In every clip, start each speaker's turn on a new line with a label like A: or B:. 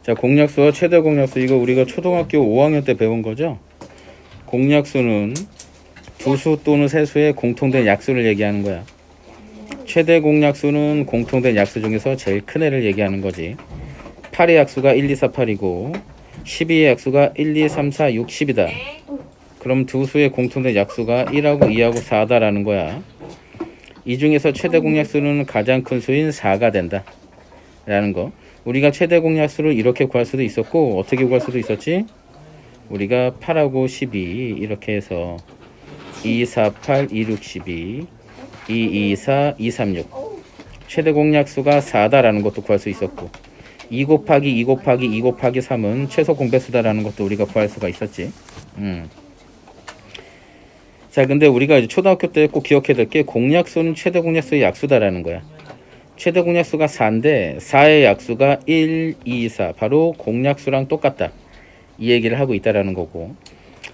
A: 자, 공약수와 최대 공약수, 이거 우리가 초등학교 5학년 때 배운 거죠. 공약수는 두수 또는 세수의 공통된 약수를 얘기하는 거야. 최대 공약수는 공통된 약수 중에서 제일 큰 애를 얘기하는 거지. 8의 약수가 1, 2, 4, 8이고 12의 약수가 1, 2, 3, 4, 6, 10이다. 그럼 두 수의 공통된 약수가 1하고 2하고 4다라는 거야. 이 중에서 최대 공약수는 가장 큰 수인 4가 된다 라는 거. 우리가 최대 공약수를 이렇게 구할 수도 있었고, 어떻게 구할 수도 있었지? 우리가 8하고 12 이렇게 해서 2, 4, 8, 2, 6, 12 2, 2, 4, 2, 3, 6 최대 공약수가 4다라는 것도 구할 수 있었고, 2 곱하기 2 곱하기 2 곱하기 3은 최소 공배수다라는 것도 우리가 구할 수가 있었지. 자, 근데 우리가 이제 초등학교 때 꼭 기억해야 될 게 공약수는 최대 공약수의 약수다라는 거야. 최대 공약수가 4인데 4의 약수가 1, 2, 4 바로 공약수랑 똑같다. 이 얘기를 하고 있다라는 거고,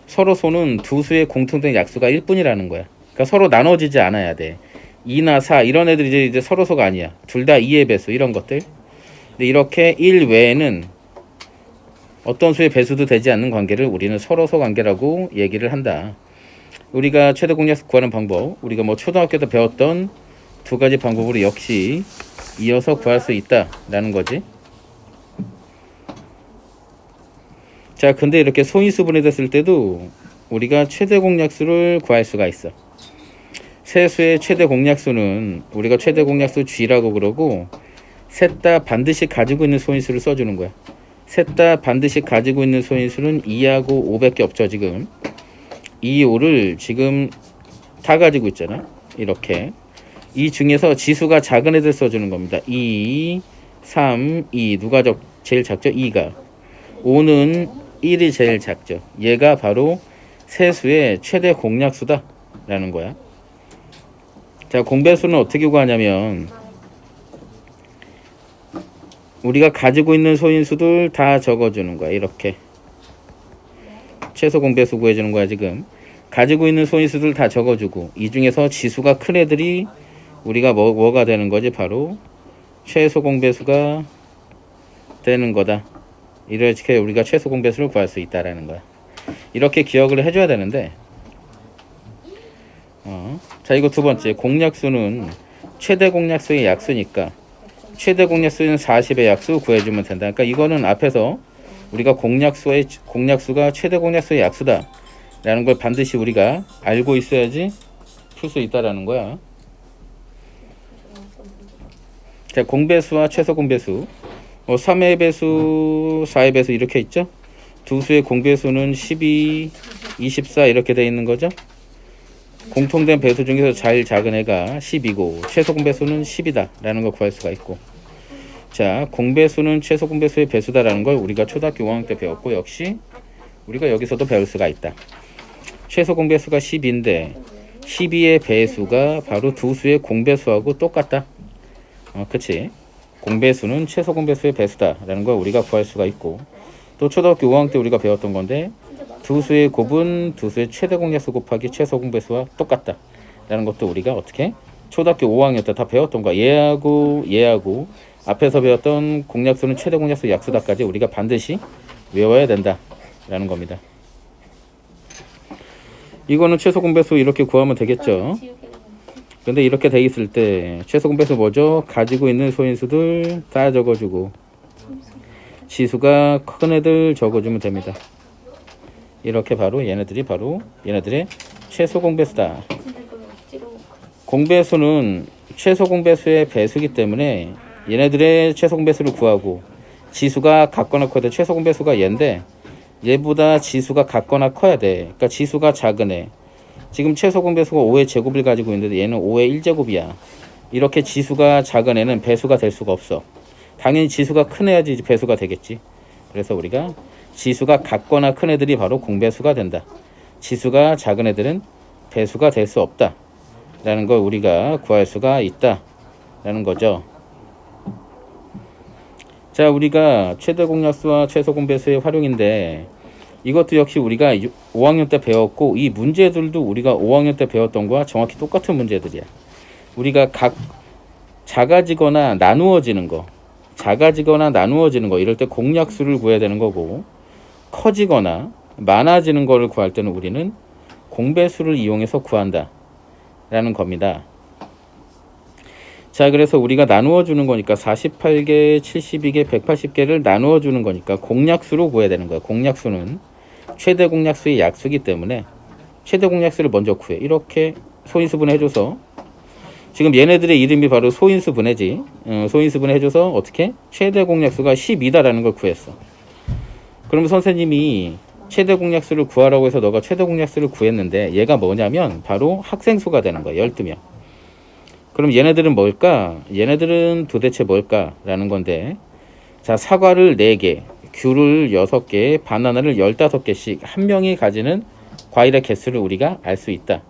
A: 서로소는 두 수의 공통된 약수가 1뿐이라는 거야. 그러니까 서로 나눠지지 않아야 돼. 2나 4 이런 애들이 이제 서로소가 아니야. 둘 다 2의 배수 이런 것들. 근데 이렇게 1 외에는 어떤 수의 배수도 되지 않는 관계를 우리는 서로소 관계라고 얘기를 한다. 우리가 최대 공약수 구하는 방법, 우리가 뭐 초등학교 때 배웠던 두 가지 방법으로 역시 이어서 구할 수 있다라는 거지. 자, 근데 이렇게 소인수 분해됐을 때도 우리가 최대 공약수를 구할 수가 있어. 세수의 최대 공약수는 우리가 최대 공약수 G라고 그러고, 셋 다 반드시 가지고 있는 소인수를 써주는 거야. 셋 다 반드시 가지고 있는 소인수는 2하고 5밖에 없죠. 지금 2, 5를 지금 다 가지고 있잖아. 이렇게 이 중에서 지수가 작은 애들 써주는 겁니다. 2, 3, 2 누가 제일 작죠? 2가. 5는 1이 제일 작죠. 얘가 바로 세수의 최대 공약수다 라는 거야. 자, 공배수는 어떻게 구하냐면 우리가 가지고 있는 소인수들 다 적어주는 거야. 이렇게 최소 공배수 구해주는 거야. 지금 가지고 있는 소인수들 다 적어주고, 이 중에서 지수가 큰 애들이 우리가 뭐가 되는 거지? 바로 최소 공배수가 되는 거다. 이렇게 우리가 최소 공배수를 구할 수 있다라는 거야. 이렇게 기억을 해줘야 되는데, 자, 이거 두 번째, 공약수는 최대 공약수의 약수니까 최대 공약수는 40의 약수 구해주면 된다. 그러니까 이거는 앞에서 우리가 공약수가 최대 공약수의 약수다 라는 걸 반드시 우리가 알고 있어야지 풀 수 있다라는 거야. 자, 공배수와 최소 공배수, 3의 배수, 4의 배수 이렇게 있죠. 두 수의 공배수는 12, 24 이렇게 되어 있는 거죠. 공통된 배수 중에서 제일 작은 애가 10이고 최소 공배수는 10이다 라는 걸 구할 수가 있고, 자, 공배수는 최소 공배수의 배수다라는 걸 우리가 초등학교 5학년 때 배웠고, 역시 우리가 여기서도 배울 수가 있다. 최소 공배수가 10인데 12의 배수가 바로 두 수의 공배수하고 똑같다. 그치? 공배수는 최소 공배수의 배수다 라는 걸 우리가 구할 수가 있고, 또 초등학교 5학년 때 우리가 배웠던 건데 두 수의 곱은 두 수의 최대 공약수 곱하기 최소 공배수와 똑같다 라는 것도 우리가 어떻게 초등학교 5학년 때 다 배웠던 거야. 얘하고 앞에서 배웠던 공약수는 최대 공약수 약수다까지 우리가 반드시 외워야 된다 라는 겁니다. 이거는 최소 공배수 이렇게 구하면 되겠죠. 근데 이렇게 돼 있을 때 최소 공배수 뭐죠? 가지고 있는 소인수들 다 적어주고 지수가 큰 애들 적어주면 됩니다. 이렇게 바로 얘네들의 최소 공배수다. 공배수는 최소 공배수의 배수이기 때문에 얘네들의 최소 공배수를 구하고, 지수가 같거나 커야 돼. 최소 공배수가 얘인데 얘보다 지수가 같거나 커야 돼. 그러니까 지수가 작은 애. 지금 최소 공배수가 5의 제곱을 가지고 있는데 얘는 5의 1제곱이야. 이렇게 지수가 작은 애는 배수가 될 수가 없어. 당연히 지수가 큰 애야지 배수가 되겠지. 그래서 우리가 지수가 같거나 큰 애들이 바로 공배수가 된다. 지수가 작은 애들은 배수가 될 수 없다 라는 걸 우리가 구할 수가 있다 라는 거죠. 자, 우리가 최대 공약수와 최소 공배수의 활용인데, 이것도 역시 우리가 5학년 때 배웠고, 이 문제들도 우리가 5학년 때 배웠던 거와 정확히 똑같은 문제들이야. 우리가 각 작아지거나 나누어지는 거, 작아지거나 나누어지는 거 이럴 때 공약수를 구해야 되는 거고, 커지거나 많아지는 거를 구할 때는 우리는 공배수를 이용해서 구한다 라는 겁니다. 자, 그래서 우리가 나누어 주는 거니까 48개, 72개, 180개를 나누어 주는 거니까 공약수로 구해야 되는 거야. 공약수는 최대 공약수의 약수이기 때문에 최대 공약수를 먼저 구해. 이렇게 소인수분해 해줘서, 지금 얘네들의 이름이 바로 소인수분해지. 소인수분해 해줘서 어떻게? 최대 공약수가 12다라는 걸 구했어. 그러면 선생님이 최대 공약수를 구하라고 해서 너가 최대 공약수를 구했는데 얘가 뭐냐면 바로 학생 수가 되는 거야. 12명. 그럼 얘네들은 뭘까? 얘네들은 도대체 뭘까? 라는 건데, 자, 사과를 4개, 귤을 6개, 바나나를 15개씩 한 명이 가지는 과일의 개수를 우리가 알 수 있다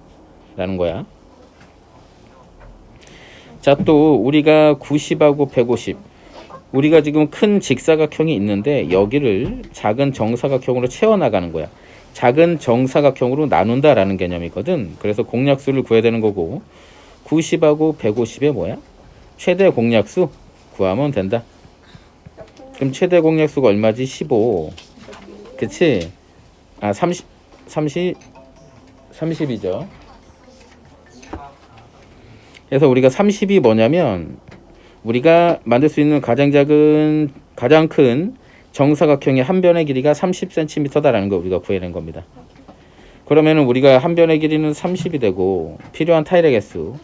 A: 라는 거야. 자, 또 우리가 90하고 150, 우리가 지금 큰 직사각형이 있는데 여기를 작은 정사각형으로 채워나가는 거야. 작은 정사각형으로 나눈다 라는 개념이거든. 그래서 공약수를 구해야 되는 거고, 90하고 150에 뭐야? 최대 공약수 구하면 된다. 그럼 최대 공약수가 얼마지? 15. 그치? 아, 30이죠. 그래서 우리가 30이 뭐냐면, 우리가 만들 수 있는 가장 큰 정사각형의 한 변의 길이가 30cm다라는 거 우리가 구해낸 겁니다. 그러면은 우리가 한 변의 길이는 30이 되고, 필요한 타일의 개수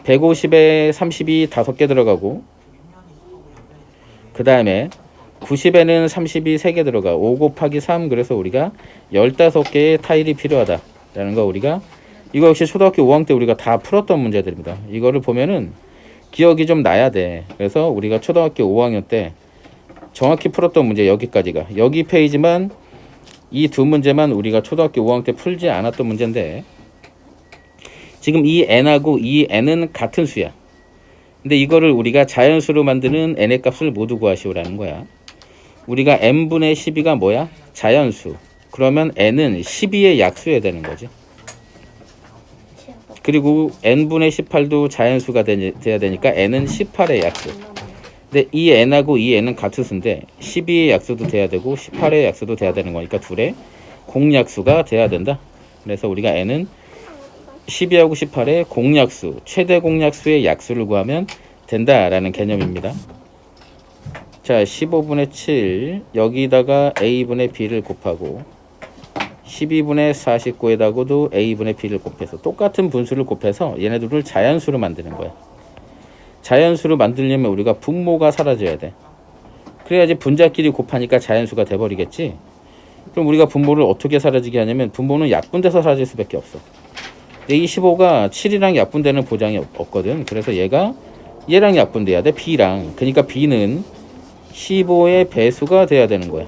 A: 150에 30이 5개 들어가고, 그 다음에 90에는 30이 3개 들어가. 5 곱하기 3, 그래서 우리가 15개의 타일이 필요하다라는 거 우리가, 이거 역시 초등학교 5학년 때 우리가 다 풀었던 문제들입니다. 이거를 보면은 기억이 좀 나야 돼. 그래서 우리가 초등학교 5학년 때 정확히 풀었던 문제 여기까지가, 여기 페이지만 이 두 문제만 우리가 초등학교 5학년 때 풀지 않았던 문제인데, 지금 이 n하고 이 n은 같은 수야. 근데 이거를 우리가 자연수로 만드는 n의 값을 모두 구하시오라는 거야. 우리가 n분의 12가 뭐야? 자연수. 그러면 n은 12의 약수여야 되는 거지. 그리고 n분의 18도 자연수가 돼야 되니까 n은 18의 약수. 근데 이 n하고 이 n은 같은 수인데 12의 약수도 돼야 되고 18의 약수도 돼야 되는 거니까 둘의 공약수가 돼야 된다. 그래서 우리가 n은 12하고 18의 공약수, 최대 공약수의 약수를 구하면 된다라는 개념입니다. 자, 15분의 7 여기다가 a분의 b를 곱하고 12분의 49에다가도 a분의 b를 곱해서 똑같은 분수를 곱해서 얘네들을 자연수로 만드는 거야. 자연수로 만들려면 우리가 분모가 사라져야 돼. 그래야지 분자끼리 곱하니까 자연수가 돼버리겠지. 그럼 우리가 분모를 어떻게 사라지게 하냐면, 분모는 약분돼서 사라질 수밖에 없어. 근데 이 15가 7이랑 약분되는 보장이 없거든. 그래서 얘랑 약분돼야 돼. b랑. 그러니까 b는 15의 배수가 돼야 되는 거야.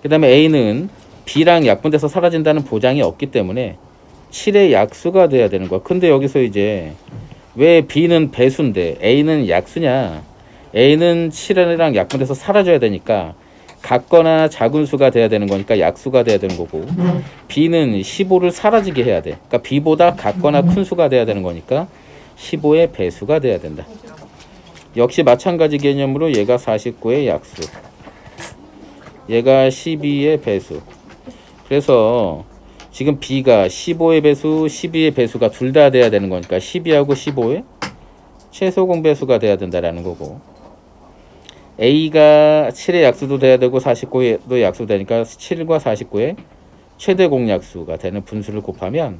A: 그 다음에 a는 b랑 약분돼서 사라진다는 보장이 없기 때문에 7의 약수가 돼야 되는 거야. 근데 여기서 이제 왜 b는 배수인데 a는 약수냐? a는 7이랑 약분돼서 사라져야 되니까 같거나 작은 수가 돼야 되는 거니까 약수가 돼야 되는 거고, b는 15를 사라지게 해야 돼. 그러니까 b보다 같거나 큰 수가 돼야 되는 거니까 15의 배수가 돼야 된다. 역시 마찬가지 개념으로 얘가 49의 약수, 얘가 12의 배수. 그래서 지금 b가 15의 배수, 12의 배수가 둘 다 돼야 되는 거니까 12하고 15의 최소 공배수가 돼야 된다라는 거고, a가 7의 약수도 돼야 되고 49도 약수 되니까 7과 49의 최대 공약수가 되는 분수를 곱하면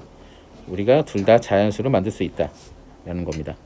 A: 우리가 둘 다 자연수로 만들 수 있다라는 겁니다.